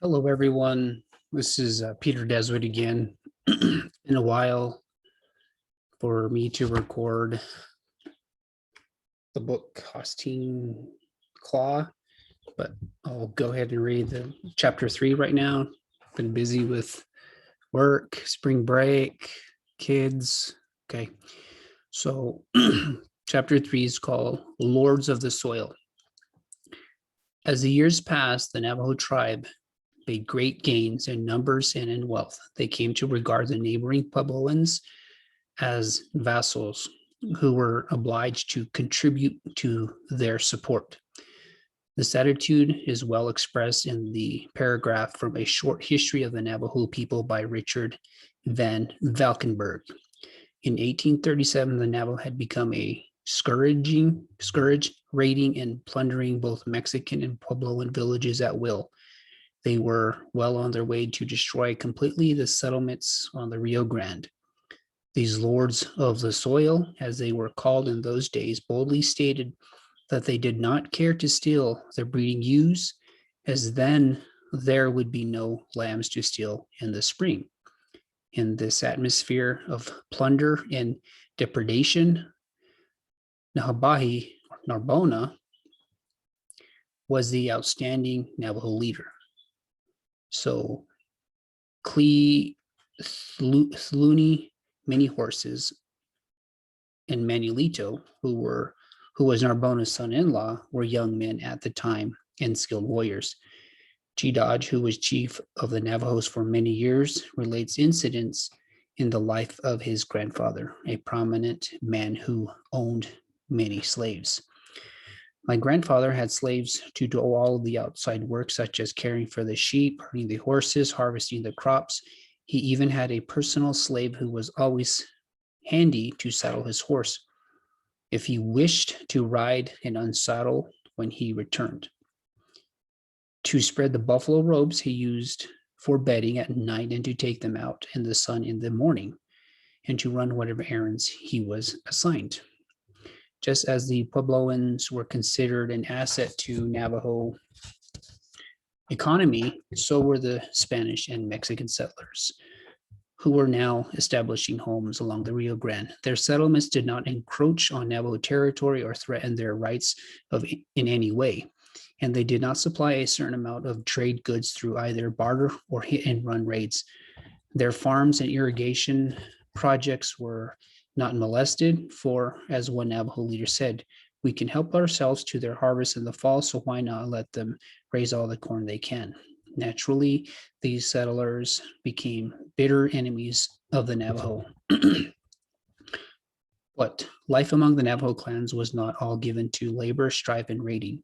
Hello, everyone. This is Peter Deswood again. In a while for me to record the book Hosteen, Klah, but I'll go ahead and read the chapter 3 right now. Been busy with work, spring break, kids. Okay, so chapter 3 is called Lords of the Soil. As the years passed, the Navajo tribe made great gains in numbers and in wealth. They came to regard the neighboring Puebloans as vassals who were obliged to contribute to their support. This attitude is well expressed in the paragraph from A Short History of the Navajo People by Richard van Valkenberg. In 1837, the Navajo had become a scourge, raiding and plundering both Mexican and Puebloan villages at will. They were well on their way to destroy completely the settlements on the Rio Grande. These lords of the soil, as they were called in those days, boldly stated that they did not care to steal their breeding ewes, as then there would be no lambs to steal in the spring. In this atmosphere of plunder and depredation, Narbona was the outstanding Navajo leader. So Klah, Thluni, Many Horses, and Manulito, who was Narbona's son-in-law, were young men at the time and skilled warriors. Chidaj, who was chief of the Navajos for many years, relates incidents in the life of his grandfather, a prominent man who owned many slaves. My grandfather had slaves to do all of the outside work, such as caring for the sheep, herding the horses, harvesting the crops. He even had a personal slave who was always handy to saddle his horse if he wished to ride and unsaddle when he returned. To spread the buffalo robes he used for bedding at night and to take them out in the sun in the morning, and to run whatever errands he was assigned. Just as the Puebloans were considered an asset to Navajo economy, so were the Spanish and Mexican settlers, who were now establishing homes along the Rio Grande. Their settlements did not encroach on Navajo territory or threaten their rights in any way, and they did not supply a certain amount of trade goods through either barter or hit-and-run raids. Their farms and irrigation projects were not molested, for, as one Navajo leader said, we can help ourselves to their harvest in the fall, so why not let them raise all the corn they can? Naturally, these settlers became bitter enemies of the Navajo. But life among the Navajo clans was not all given to labor, strife, and raiding.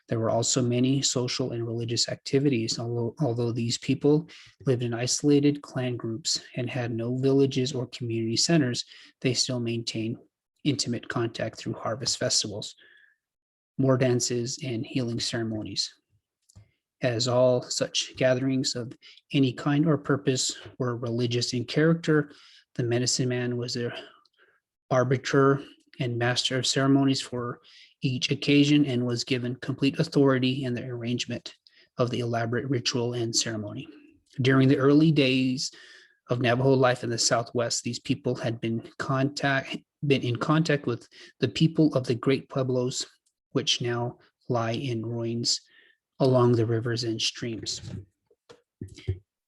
There were also many social and religious activities. Although these people lived in isolated clan groups and had no villages or community centers, they still maintained intimate contact through harvest festivals, war dances, and healing ceremonies. As all such gatherings of any kind or purpose were religious in character, the medicine man was their arbiter and master of ceremonies for each occasion and was given complete authority in the arrangement of the elaborate ritual and ceremony. During the early days of Navajo life in the Southwest, these people had been in contact with the people of the Great Pueblos, which now lie in ruins along the rivers and streams.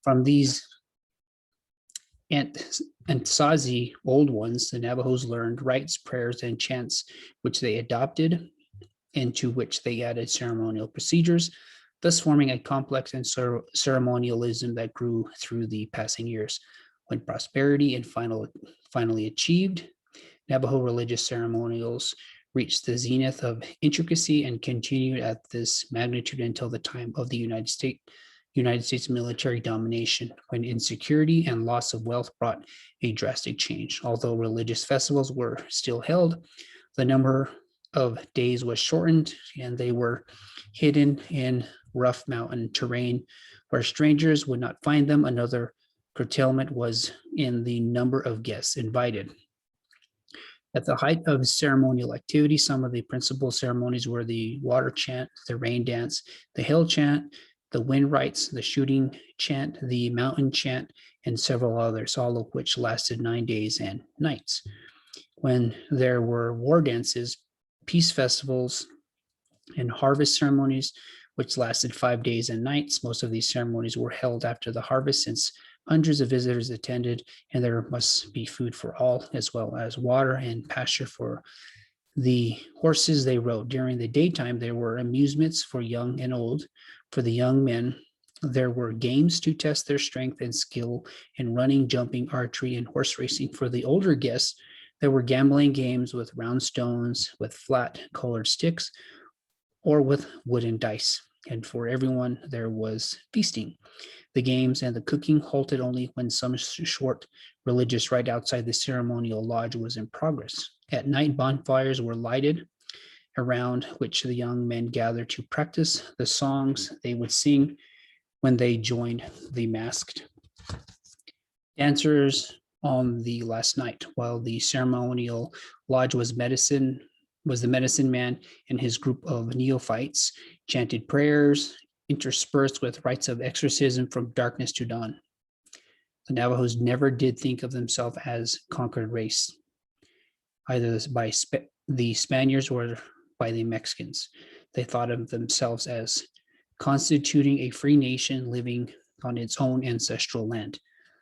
From these Sazi old ones, the Navajos learned rites, prayers, and chants, which they adopted and to which they added ceremonial procedures, thus forming a complex and ceremonialism that grew through the passing years. When prosperity and finally achieved, Navajo religious ceremonials reached the zenith of intricacy and continued at this magnitude until the time of the United States military domination, when insecurity and loss of wealth brought a drastic change. Although religious festivals were still held, the number of days was shortened, and they were hidden in rough mountain terrain where strangers would not find them. Another curtailment was in the number of guests invited. At the height of ceremonial activity, some of the principal ceremonies were the water chant, the rain dance, the hill chant, the wind rites, the shooting chant, the mountain chant, and several others, all of which lasted 9 days and nights. When there were war dances, peace festivals, and harvest ceremonies, which lasted 5 days and nights. Most of these ceremonies were held after the harvest, since hundreds of visitors attended, and there must be food for all, as well as water and pasture for the horses they rode. During the daytime, there were amusements for young and old. For the young men, there were games to test their strength and skill in running, jumping, archery, and horse racing. For the older guests, there were gambling games with round stones, with flat colored sticks, or with wooden dice. And for everyone, there was feasting. The games and the cooking halted only when some short religious rite outside the ceremonial lodge was in progress. At night, bonfires were lighted, around which the young men gathered to practice the songs they would sing when they joined the masked dancers on the last night, while the ceremonial lodge was the medicine man and his group of neophytes chanted prayers interspersed with rites of exorcism from darkness to dawn. The Navajos never did think of themselves as conquered race, either by the Spaniards or by the Mexicans. They thought of themselves as constituting a free nation living on its own ancestral land,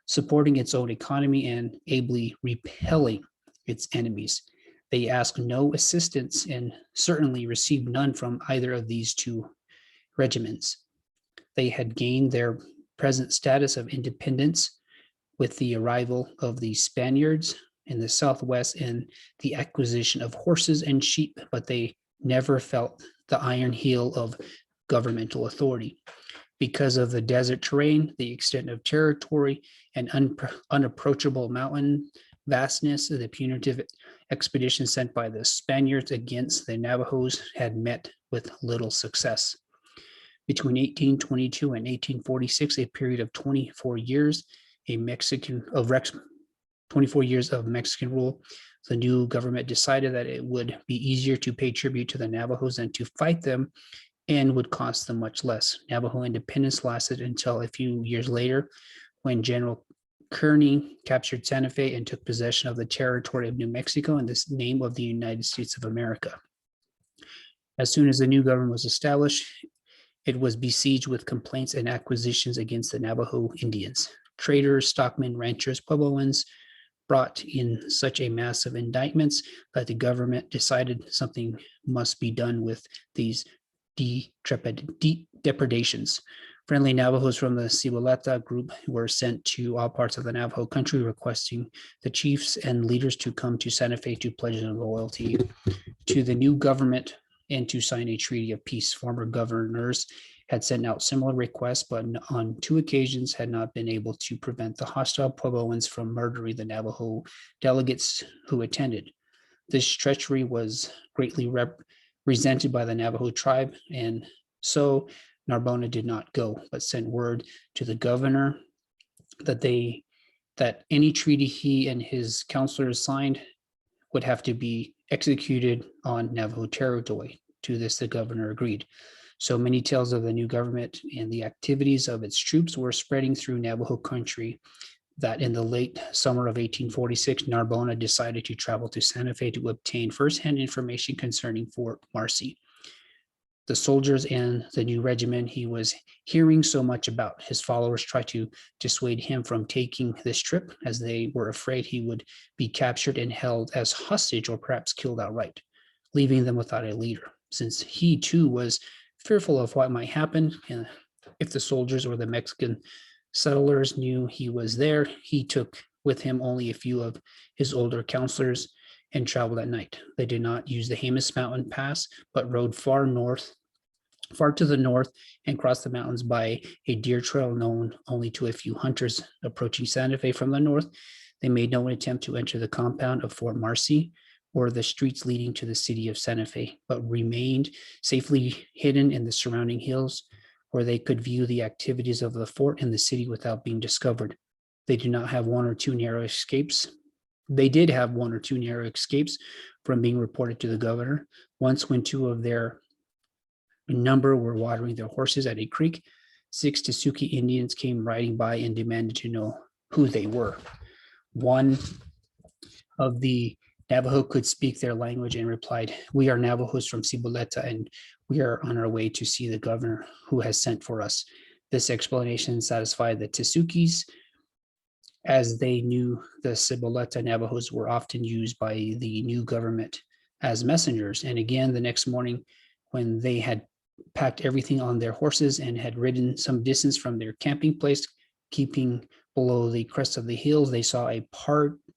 supporting its own economy and ably repelling its enemies. They asked no assistance and certainly received none from either of these two regiments. They had gained their present status of independence with the arrival of the Spaniards in the Southwest and the acquisition of horses and sheep, but they never felt the iron heel of governmental authority. Because of the desert terrain, the extent of territory, and unapproachable mountain vastness, the punitive expedition sent by the Spaniards against the Navajos had met with little success. Between 1822 and 1846, a period of 24 years, 24 years of Mexican rule, the new government decided that it would be easier to pay tribute to the Navajos than to fight them, and would cost them much less. Navajo independence lasted until a few years later, when General Kearny captured Santa Fe and took possession of the territory of New Mexico in the name of the United States of America. As soon as the new government was established, it was besieged with complaints and accusations against the Navajo Indians. Traders, stockmen, ranchers, Puebloans brought in such a mass of indictments that the government decided something must be done with these depredations. Friendly Navajos from the Ciboleta group were sent to all parts of the Navajo country, requesting the chiefs and leaders to come to Santa Fe to pledge their loyalty to the new government and to sign a treaty of peace. Former governors had sent out similar requests, but on 2 occasions had not been able to prevent the hostile Puebloans from murdering the Navajo delegates who attended. This treachery was greatly resented by the Navajo tribe, and so Narbona did not go, but sent word to the governor that any treaty he and his counselors signed would have to be executed on Navajo territory. To this, the governor agreed. So many tales of the new government and the activities of its troops were spreading through Navajo country that in the late summer of 1846, Narbona decided to travel to Santa Fe to obtain firsthand information concerning Fort Marcy, the soldiers and the new regiment he was hearing so much about. His followers tried to dissuade him from taking this trip, as they were afraid he would be captured and held as hostage or perhaps killed outright, leaving them without a leader. Since he too was fearful of what might happen if the soldiers or the Mexican settlers knew he was there, he took with him only a few of his older counselors and traveled at night. They did not use the Jemez Mountain Pass, but rode far to the north, and crossed the mountains by a deer trail known only to a few hunters. Approaching Santa Fe from the north, they made no attempt to enter the compound of Fort Marcy or the streets leading to the city of Santa Fe, but remained safely hidden in the surrounding hills, where they could view the activities of the fort and the city without being discovered. They did not have one or two narrow escapes. They did have 1 or 2 narrow escapes from being reported to the governor. Once, when 2 of their number were watering their horses at a creek, 6 Tsuki Indians came riding by and demanded to know who they were. One of the Navajo could speak their language and replied, "We are Navajos from Ciboleta, and we are on our way to see the governor who has sent for us." This explanation satisfied the Tsukis, as they knew the Ciboleta Navajos were often used by the new government as messengers. And again, the next morning, when they had packed everything on their horses and had ridden some distance from their camping place, keeping below the crest of the hills, they saw a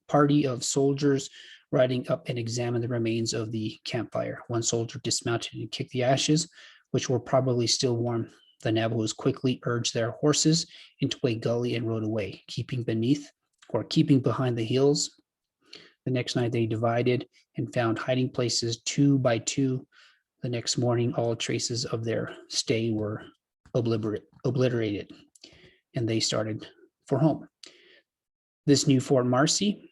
party of soldiers riding up and examined the remains of the campfire. One soldier dismounted and kicked the ashes, which were probably still warm. The Navajos quickly urged their horses into a gully and rode away, keeping behind the hills. The next night they divided and found hiding places 2 by 2. The next morning, all traces of their stay were obliterated, and they started for home. This new Fort Marcy,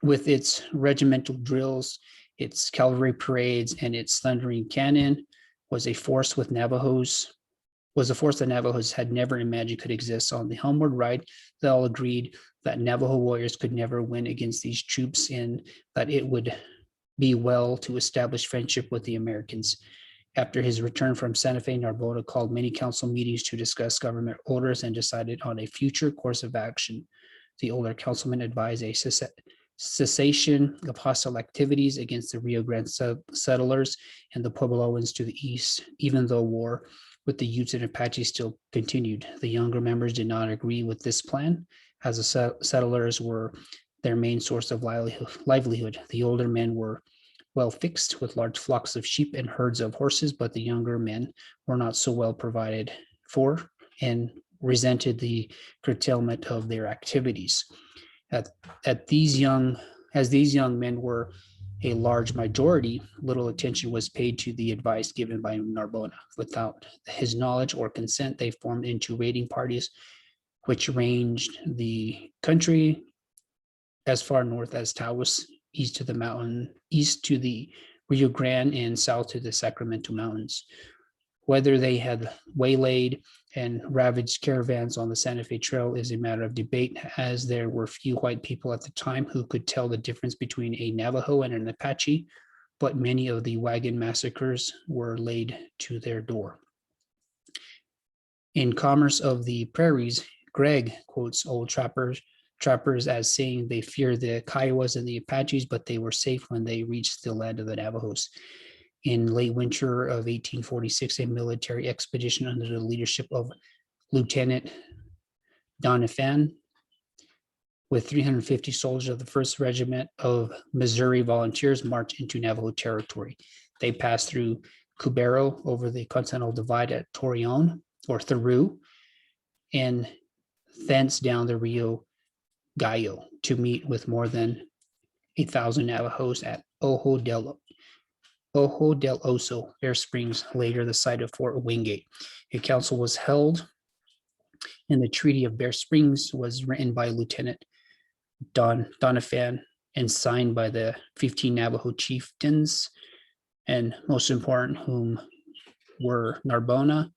with its regimental drills, its cavalry parades, and its thundering cannon, was a force that Navajos had never imagined could exist. On the homeward ride, they all agreed that Navajo warriors could never win against these troops, and that it would be well to establish friendship with the Americans. After his return from Santa Fe, Narbona called many council meetings to discuss government orders and decided on a future course of action. The older councilman advised a cessation of hostile activities against the Rio Grande settlers and the Puebloans to the east, even though war with the Utes and Apaches still continued. The younger members did not agree with this plan, as the settlers were their main source of livelihood. The older men were well fixed with large flocks of sheep and herds of horses, but the younger men were not so well provided for and resented the curtailment of their activities. As these young men were a large majority, little attention was paid to the advice given by Narbona. Without his knowledge or consent, they formed into raiding parties, which ranged the country as far north as Taos, east to the Rio Grande, and south to the Sacramento Mountains. Whether they had waylaid and ravaged caravans on the Santa Fe Trail is a matter of debate, as there were few white people at the time who could tell the difference between a Navajo and an Apache, but many of the wagon massacres were laid to their door. In Commerce of the Prairies, Gregg quotes old trappers as saying they feared the Kiowas and the Apaches, but they were safe when they reached the land of the Navajos. In late winter of 1846, a military expedition under the leadership of Lieutenant Doniphan, with 350 soldiers of the 1st Regiment of Missouri Volunteers, marched into Navajo territory. They passed through Cubero over the Continental Divide at Torreon, or Theroux, and thence down the Rio Gallo to meet with more than 1,000 Navajos at Ojo del Oso, Bear Springs, later the site of Fort Wingate. A council was held, and the Treaty of Bear Springs was written by Lieutenant Doniphan and signed by the 15 Navajo chieftains, and most important, whom were Narbona,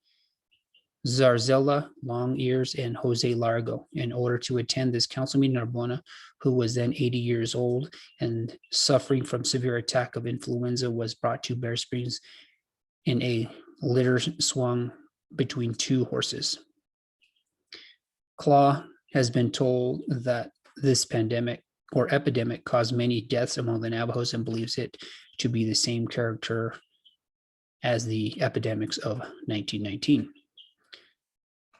Zarzella, Long Ears, and Jose Largo. In order to attend this council meeting, Narbona, who was then 80 years old and suffering from severe attack of influenza, was brought to Bear Springs in a litter swung between 2 horses. Klah has been told that this pandemic or epidemic caused many deaths among the Navajos and believes it to be the same character as the epidemics of 1919.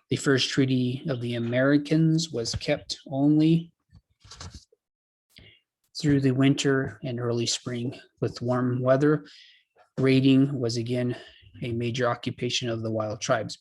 The first treaty of the Americans was kept only through the winter and early spring. With warm weather, raiding was again a major occupation of the wild tribes.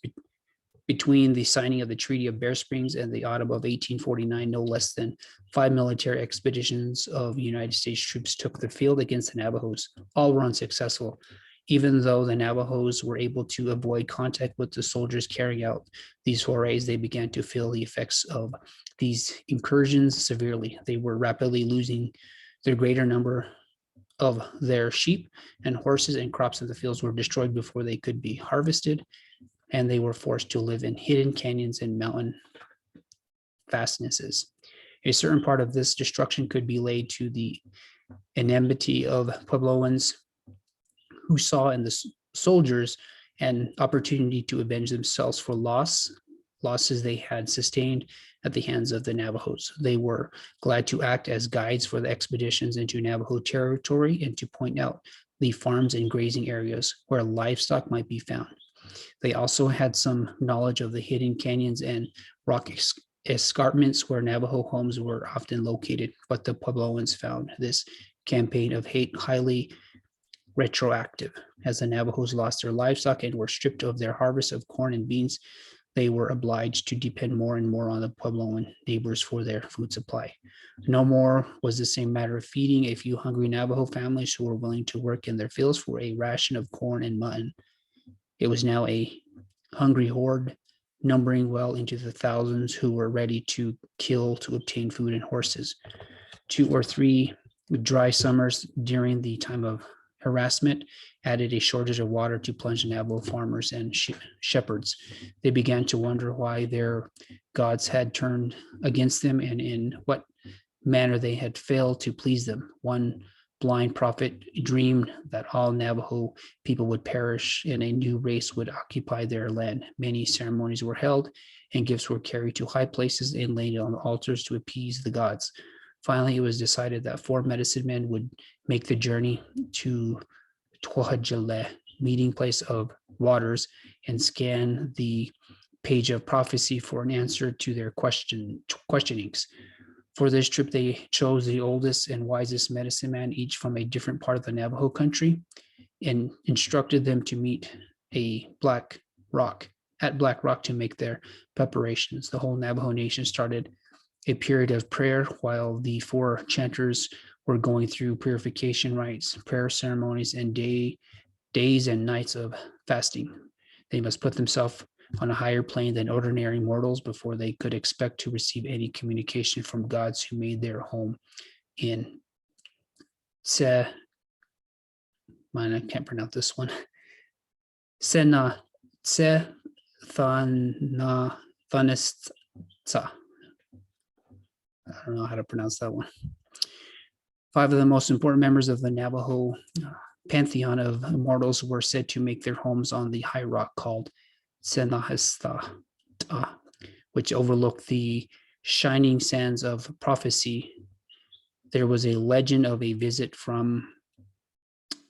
Between the signing of the Treaty of Bear Springs and the autumn of 1849, no less than 5 military expeditions of United States troops took the field against the Navajos. All were unsuccessful. Even though the Navajos were able to avoid contact with the soldiers carrying out these forays, they began to feel the effects of these incursions severely. They were rapidly losing their greater number of their sheep and horses, and crops in the fields were destroyed before they could be harvested. and they were forced to live in hidden canyons and mountain fastnesses. A certain part of this destruction could be laid to the enmity of Puebloans, who saw in the soldiers an opportunity to avenge themselves for losses they had sustained at the hands of the Navajos. They were glad to act as guides for the expeditions into Navajo territory and to point out the farms and grazing areas where livestock might be found. They also had some knowledge of the hidden canyons and rock escarpments where Navajo homes were often located, but the Puebloans found this campaign of hate highly retroactive. As the Navajos lost their livestock and were stripped of their harvest of corn and beans, they were obliged to depend more and more on the Puebloan neighbors for their food supply. No more was the same matter of feeding a few hungry Navajo families who were willing to work in their fields for a ration of corn and mutton. It was now a hungry horde, numbering well into the thousands, who were ready to kill to obtain food and horses. 2 or 3 dry summers during the time of harassment added a shortage of water to plunge Navajo farmers and shepherds. They began to wonder why their gods had turned against them and in what manner they had failed to please them. One blind prophet dreamed that all Navajo people would perish and a new race would occupy their land. Many ceremonies were held and gifts were carried to high places and laid on altars to appease the gods. Finally, it was decided that 4 medicine men would make the journey to Tuahajale, meeting place of waters, and scan the page of prophecy for an answer to their questionings. For this trip, they chose the oldest and wisest medicine man, each from a different part of the Navajo country, and instructed them to meet at Black Rock to make their preparations. The whole Navajo nation started a period of prayer while the 4 chanters were going through purification rites, prayer ceremonies, and days and nights of fasting. They must put themselves on a higher plane than ordinary mortals before they could expect to receive any communication from gods who made their home in I can't pronounce this one. Thanistsa. I don't know how to pronounce that one. 5 of the most important members of the Navajo pantheon of immortals were said to make their homes on the high rock called Tsenahista, which overlooked the shining sands of prophecy. There was a legend of a visit from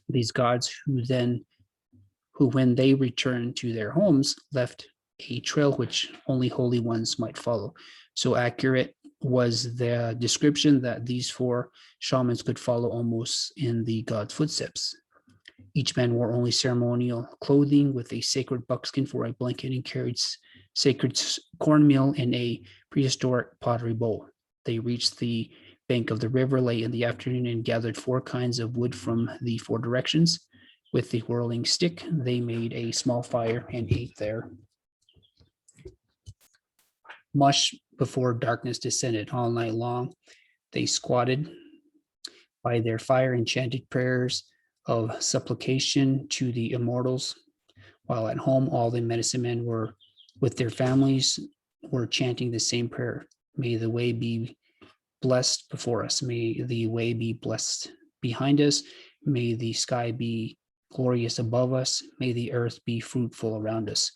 these gods who, when they returned to their homes, left a trail which only holy ones might follow. So accurate was the description that these 4 shamans could follow almost in the god's footsteps. Each man wore only ceremonial clothing with a sacred buckskin for a blanket and carried sacred cornmeal in a prehistoric pottery bowl. They reached the bank of the river late in the afternoon and gathered 4 kinds of wood from the 4 directions. With the whirling stick, they made a small fire and ate there. Much before darkness descended all night long, they squatted by their fire and chanted prayers of supplication to the immortals. While at home, all the medicine men were with their families were chanting the same prayer. May the way be blessed before us. May the way be blessed behind us. May the sky be glorious above us. May the earth be fruitful around us.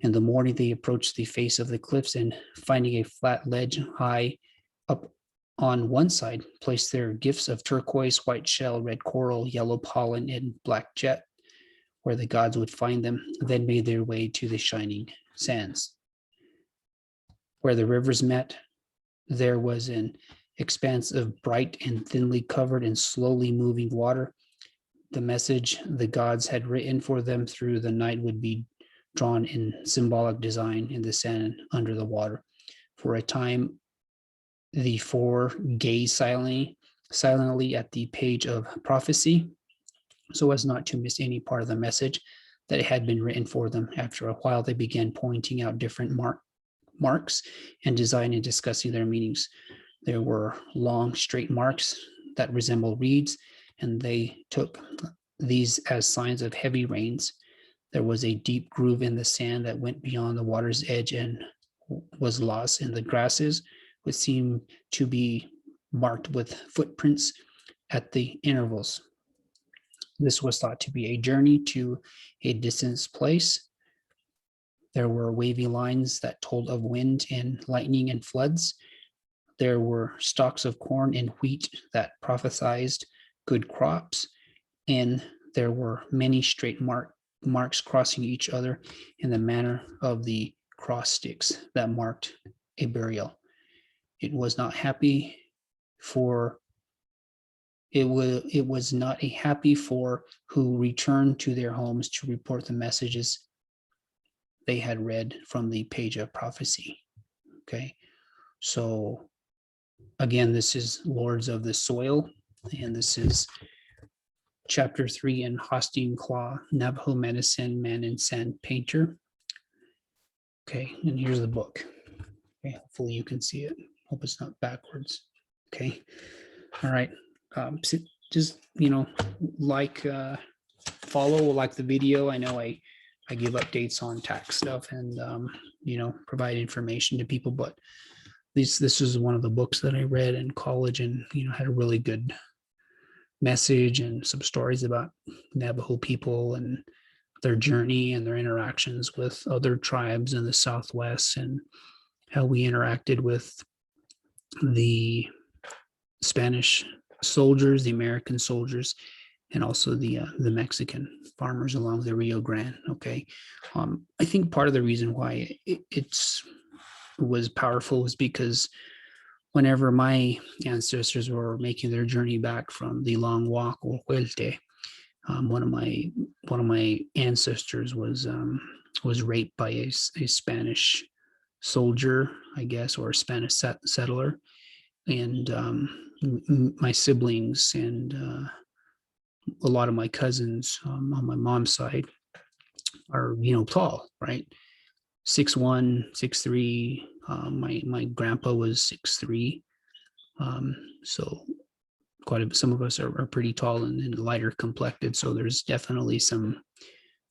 In the morning, they approached the face of the cliffs and, finding a flat ledge high up on one side, placed their gifts of turquoise, white shell, red coral, yellow pollen, and black jet, where the gods would find them, then made their way to the shining sands. Where the rivers met, there was an expanse of bright and thinly covered and slowly moving water. The message the gods had written for them through the night would be drawn in symbolic design in the sand under the water. For a time, the 4 gazed silently at the page of prophecy, so as not to miss any part of the message that had been written for them. After a while, they began pointing out different marks and design and discussing their meanings. There were long, straight marks that resembled reeds, and they took these as signs of heavy rains. There was a deep groove in the sand that went beyond the water's edge and was lost in the grasses, which seemed to be marked with footprints at the intervals. This was thought to be a journey to a distant place. There were wavy lines that told of wind and lightning and floods. There were stalks of corn and wheat that prophesied good crops, and there were many straight marks crossing each other in the manner of the cross sticks that marked a burial. It was not happy for it was not a happy for who returned to their homes to report the messages they had read from the page of prophecy. Okay, so again, this is Lords of the Soil, and this is chapter 3 in Hosteen, Klah, Navajo Medicine Man and Sand Painter. Okay, and here's the book. Okay, hopefully you can see it. Hope it's not backwards. Okay, all right. So just follow, like the video. I know I give updates on tax stuff and provide information to people, but this is one of the books that I read in college, and had a really good message and some stories about Navajo people and their journey and their interactions with other tribes in the Southwest, and how we interacted with the Spanish soldiers, the American soldiers, and also the Mexican farmers along the Rio Grande. Okay, I think part of the reason why it was powerful was because whenever my ancestors were making their journey back from the long walk or huelte, one of my ancestors was raped by a Spanish soldier, I guess, or a Spanish settler, and my siblings and a lot of my cousins on my mom's side are tall, right? 6'1", 6'3". My grandpa was 6'3". So some of us are pretty tall and lighter complected. So there's definitely some,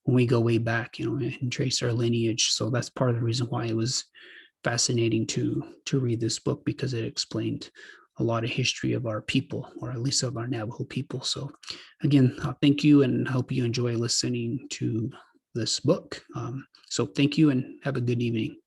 when we go way back, and trace our lineage. So that's part of the reason why it was fascinating to read this book, because it explained a lot of history of our people, or at least of our Navajo people. So again, thank you, and hope you enjoy listening to this book. So thank you, and have a good evening.